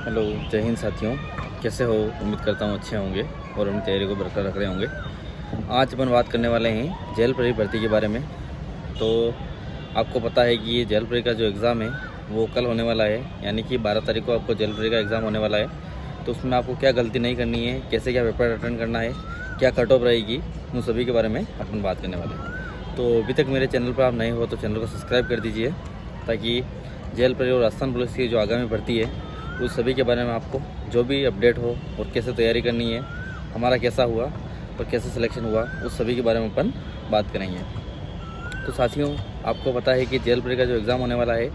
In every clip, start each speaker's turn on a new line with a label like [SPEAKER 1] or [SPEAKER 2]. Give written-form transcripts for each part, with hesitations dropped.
[SPEAKER 1] Hello, जय हिंद साथियों। कैसे हो? उम्मीद करता हूँ अच्छे होंगे और अपनी तैयारी को बरकरार रख रहे होंगे। आज अपन बात करने वाले हैं जेल प्रहरी भर्ती के बारे में। तो आपको पता है कि ये जेल प्रहरी का जो एग्ज़ाम है वो कल होने वाला है, यानी कि 12 तारीख को आपको जेल प्रहरी का एग्ज़ाम होने वाला है। तो उसमें आपको क्या गलती नहीं करनी है, कैसे क्या पेपर अटेंड करना है, क्या कट ऑफ रहेगी, उन सभी के बारे में अपन बात करने वाले हैं। तो अभी तक मेरे चैनल पर आप नए हो तो चैनल को सब्सक्राइब कर दीजिए, ताकि जेल प्रहरी और राजस्थान पुलिस की जो आगामी भर्ती है उस सभी के बारे में आपको जो भी अपडेट हो और कैसे तैयारी करनी है, हमारा कैसा हुआ और कैसे सिलेक्शन हुआ, उस सभी के बारे में अपन बात करेंगे। तो साथियों, आपको पता है कि जेल प्रहरी का जो एग्ज़ाम होने वाला है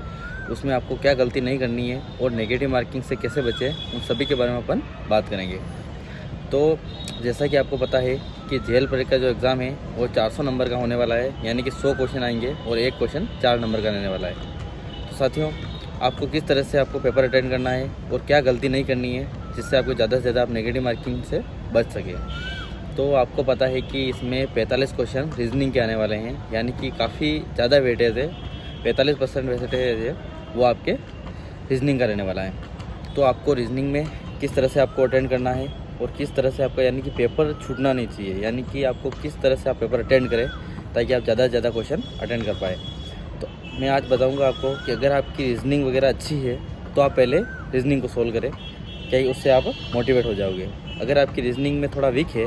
[SPEAKER 1] उसमें आपको क्या गलती नहीं करनी है और नेगेटिव मार्किंग से कैसे बचें, उन सभी के बारे में अपन बात करेंगे। तो जैसा कि आपको पता है कि जेल प्रहरी का जो एग्ज़ाम है वो 400 नंबर का होने वाला है, यानी कि 100 क्वेश्चन आएंगे और एक क्वेश्चन 4 नंबर का रहने वाला है। तो साथियों, आपको किस तरह से आपको पेपर अटेंड करना है और क्या गलती नहीं करनी है जिससे आपको ज़्यादा से ज़्यादा आप नेगेटिव मार्किंग से बच सके। तो आपको पता है कि इसमें 45 क्वेश्चन रीजनिंग के आने वाले हैं, यानी कि काफ़ी ज़्यादा वेटेज है, 45% वेटेज है वो आपके रीजनिंग का रहने वाला है। तो आपको रीजनिंग में किस तरह से आपको अटेंड करना है और किस तरह से आपका, यानी कि पेपर छूटना नहीं चाहिए, यानी कि आपको किस तरह से आप पेपर अटेंड करें ताकि आप ज़्यादा से ज़्यादा क्वेश्चन अटेंड कर पाए। तो मैं आज बताऊंगा आपको कि अगर आपकी रीजनिंग वगैरह अच्छी है तो आप पहले रीजनिंग को सोल्व करें, क्या उससे आप मोटिवेट हो जाओगे। अगर आपकी रीजनिंग में थोड़ा वीक है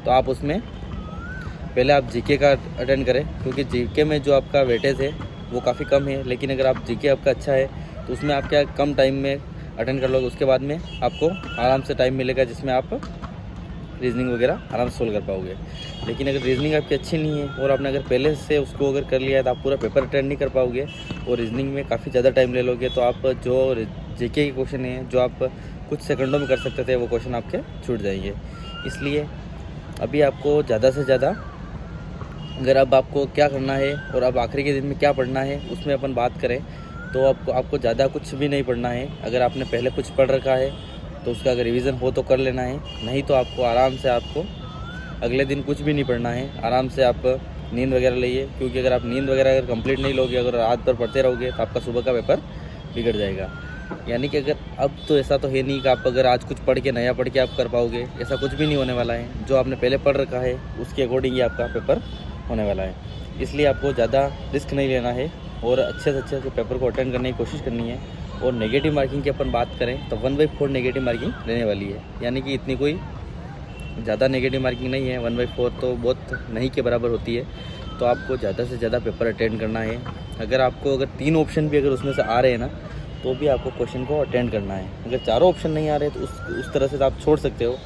[SPEAKER 1] तो आप उसमें पहले आप जीके का अटेंड करें, क्योंकि जीके में जो आपका वेटेज है वो काफ़ी कम है। लेकिन अगर आप जीके आपका अच्छा है तो उसमें आप क्या कम टाइम में अटेंड कर लोगे, उसके बाद में आपको आराम से टाइम मिलेगा जिसमें आप रीजनिंग वगैरह आराम से सोल्व कर पाओगे। लेकिन अगर रीजनिंग आपकी अच्छी नहीं है और आपने अगर पहले से उसको अगर कर लिया है तो आप पूरा पेपर अटेंड नहीं कर पाओगे और रीजनिंग में काफ़ी ज़्यादा टाइम ले लोगे। तो आप जो जीके के क्वेश्चन हैं जो आप कुछ सेकंडों में कर सकते थे वो क्वेश्चन आपके छूट जाएंगे। इसलिए अभी आपको ज़्यादा से ज़्यादा, अगर अब आपको क्या करना है और अब आखिरी के दिन में क्या पढ़ना है उसमें अपन बात करें, तो आपको ज़्यादा कुछ भी नहीं पढ़ना है। अगर आपने पहले कुछ पढ़ रखा है तो उसका अगर रिवीजन हो तो कर लेना है, नहीं तो आपको आराम से आपको अगले दिन कुछ भी नहीं पढ़ना है, आराम से आप नींद वगैरह लीजिए। क्योंकि अगर आप नींद वगैरह अगर कंप्लीट नहीं लोगे, अगर रात भर पढ़ते रहोगे तो आपका सुबह का पेपर बिगड़ जाएगा। यानी कि अगर अब तो ऐसा तो है नहीं कि आप अगर आज कुछ पढ़ के नया पढ़ के आप कर पाओगे, ऐसा कुछ भी नहीं होने वाला है। जो आपने पहले पढ़ रखा है उसके अकॉर्डिंग ही आपका पेपर होने वाला है। इसलिए आपको ज़्यादा रिस्क नहीं लेना है और अच्छे से अच्छे से पेपर को अटेंड करने की कोशिश करनी है। और नेगेटिव मार्किंग की अपन बात करें तो 1/4 नेगेटिव मार्किंग रहने वाली है, यानी कि इतनी कोई ज़्यादा नेगेटिव मार्किंग नहीं है। 1/4 तो बहुत नहीं के बराबर होती है। तो आपको ज़्यादा से ज़्यादा पेपर अटेंड करना है। अगर आपको अगर 3 ऑप्शन भी अगर उसमें से आ रहे हैं ना, तो भी आपको क्वेश्चन को अटेंड करना है। अगर चारों ऑप्शन नहीं आ रहे तो उस तरह से आप छोड़ सकते हो।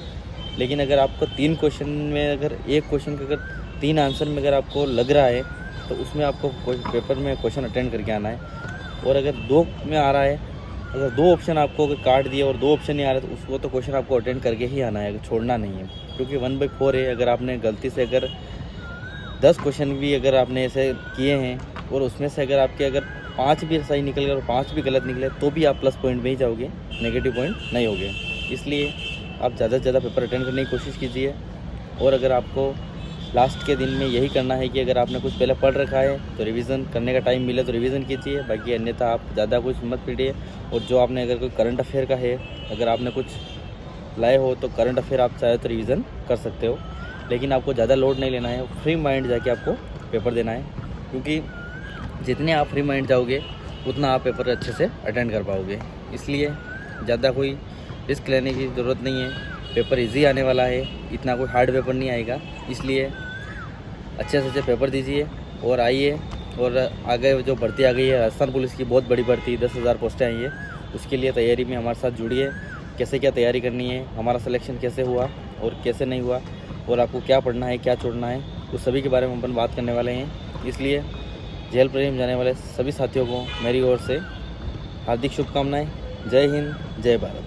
[SPEAKER 1] लेकिन अगर आपको 3 क्वेश्चन में अगर एक क्वेश्चन के अगर 3 आंसर में अगर आपको लग रहा है तो उसमें आपको पेपर में क्वेश्चन अटेंड करके आना है। और अगर 2 में आ रहा है, अगर 2 ऑप्शन आपको अगर काट दिए और 2 ऑप्शन नहीं आ रहे तो उसको तो क्वेश्चन आपको अटेंड करके ही आना है, अगर छोड़ना नहीं है। क्योंकि 1/4 है। अगर आपने गलती से अगर 10 क्वेश्चन भी अगर आपने ऐसे किए हैं और उसमें से अगर आपके अगर 5 भी सही निकल गए और 5 भी गलत निकले तो भी आप प्लस पॉइंट में ही जाओगे, नेगेटिव पॉइंट नहीं होगे। इसलिए आप ज़्यादा से ज़्यादा पेपर अटेंड करने की कोशिश कीजिए। और अगर आपको लास्ट के दिन में यही करना है कि अगर आपने कुछ पहले पढ़ रखा है तो रिवीजन करने का टाइम मिले तो रिवीजन कीजिए, बाकी अन्यथा आप ज़्यादा कुछ मत पढ़िए। और जो आपने अगर कोई करंट अफेयर का है, अगर आपने कुछ लाए हो तो करंट अफेयर आप चाहे तो रिवीजन कर सकते हो। लेकिन आपको ज़्यादा लोड नहीं लेना है, फ्री माइंड जाके आपको पेपर देना है। क्योंकि जितने आप फ्री माइंड जाओगे उतना आप पेपर अच्छे से अटेंड कर पाओगे। इसलिए ज़्यादा कोई रिस्क लेने की ज़रूरत नहीं है। पेपर इजी आने वाला है, इतना कोई हार्ड पेपर नहीं आएगा। इसलिए अच्छे से अच्छे पेपर दीजिए और आइए। और आगे जो भर्ती आ गई है राजस्थान पुलिस की, बहुत बड़ी भर्ती, 10,000 पोस्टें आई है, उसके लिए तैयारी में हमारे साथ जुड़िए। कैसे क्या तैयारी करनी है, हमारा सिलेक्शन कैसे हुआ और कैसे नहीं हुआ, और आपको क्या पढ़ना है क्या छोड़ना है, उस सभी के बारे में अपन बात करने वाले हैं। इसलिए जेल प्रहरी में जाने वाले सभी साथियों को मेरी ओर से हार्दिक शुभकामनाएं। जय हिंद, जय भारत।